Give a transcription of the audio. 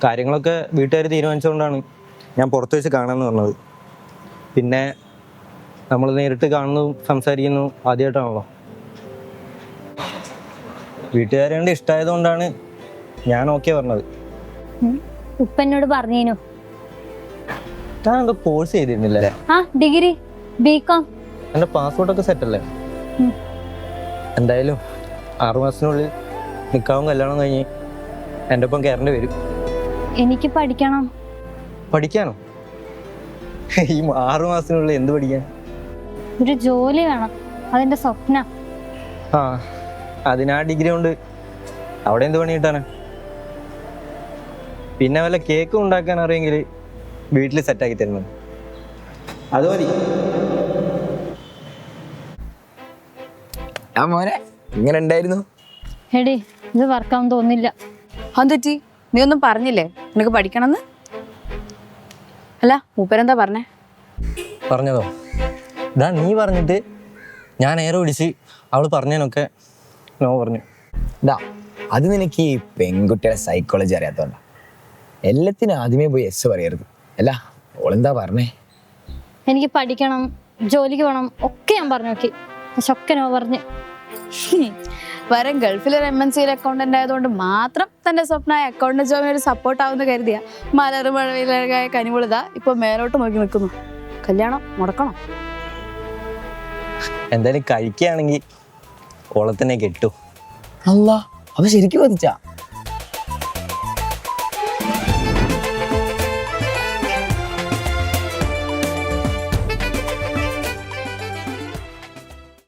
കാര്യങ്ങളൊക്കെ വീട്ടുകാർ തീരുമാനിച്ചുകൊണ്ടാണ് ഞാൻ പുറത്ത് വെച്ച് കാണാമെന്ന് പറഞ്ഞത്. പിന്നെ നമ്മൾ നേരിട്ട് കാണുന്നു സംസാരിക്കുന്നു ആദ്യമായിട്ടാണല്ലോ. വീട്ടുകാരെ കൊണ്ട് ഇഷ്ടമായതുകൊണ്ടാണ് ഞാൻ ഓക്കെ പറഞ്ഞത്. ഉപ്പ എന്നോട് പറഞ്ഞേനു. ഞാൻ എന്തോ കോഴ്സ് ചെയ്തിരുന്നില്ലേ? Degree BCom. എൻ്റെ പാസ്പോർട്ടൊക്കെ സെറ്റല്ലേ? എന്തായാലും 6 മാസത്തിനുള്ളിൽ നിൽക്കാവും കല്യാണം കഴിഞ്ഞ് എൻ്റെ ഒപ്പം കയറേണ്ടി വരും. എനിക്ക് പഠിക്കണം. പഠിക്കാനോ? ഈ 6 മാസത്തിനുള്ളിൽ എന്ത് പഠിക്കാൻ? ഒരു ജോലി വേണം, അതെന്റെ സ്വപ്നം. അതിനാ ഡിഗ്രി കൊണ്ട് അവിടെ എന്ത് പണി കിട്ടാനാ? പിന്നെ വല്ല കേക്കും ഉണ്ടാക്കാൻ അറിയെങ്കിൽ വീട്ടിൽ സെറ്റാക്കി തരുന്നത് അത് മതി. മോനെ ഇങ്ങനെ ഉണ്ടായിരുന്നു? എടി ഇത് വർക്കാവും തോന്നില്ല. അതെറ്റി? നീ ഒന്നും പറഞ്ഞില്ലേ നിനക്ക് പഠിക്കണമെന്ന്? അല്ല മൂപ്പരെന്താ പറഞ്ഞേ? പറഞ്ഞതോ? ഇതാ നീ പറഞ്ഞിട്ട് ഞാൻ ഏറെ പിടിച്ച് അവൾ പറഞ്ഞതിനൊക്കെ നോ പറഞ്ഞു. അത് നിനക്ക് ഈ പെൺകുട്ടിയുടെ സൈക്കോളജി അറിയാത്തോണ്ട. എല്ലാത്തിനും ആദ്യമേ പോയി എസ് പറയരുത്. അല്ല ഓളെന്താ പറഞ്ഞേ? എനിക്ക് പഠിക്കണം, ജോലിക്ക് പോകണം ഒക്കെ ഞാൻ പറഞ്ഞു നോക്കി, പക്ഷെ ഒക്കെ നോ പറഞ്ഞു. വരം ഗൾഫിലൊരു MNC അക്കൗണ്ടന്റ് ആയതുകൊണ്ട് മാത്രം തന്റെ സ്വപ്നമായ അക്കൗണ്ടന്റ് ജോബിന് ഒരു സപ്പോർട്ട് ആവുന്ന കരുതിയ മലർ മഴവിലഴകായ കനിവുളിത ഇപ്പൊ മേലോട്ട് നോക്കി നിൽക്കുന്നു. കല്യാണം മുടക്കണം. എന്തായാലും കഴിക്കുകയാണെങ്കിൽ ഓളെ തന്നെ കെട്ടു. അല്ല അവ ശരിക്കും വധിച്ചാ?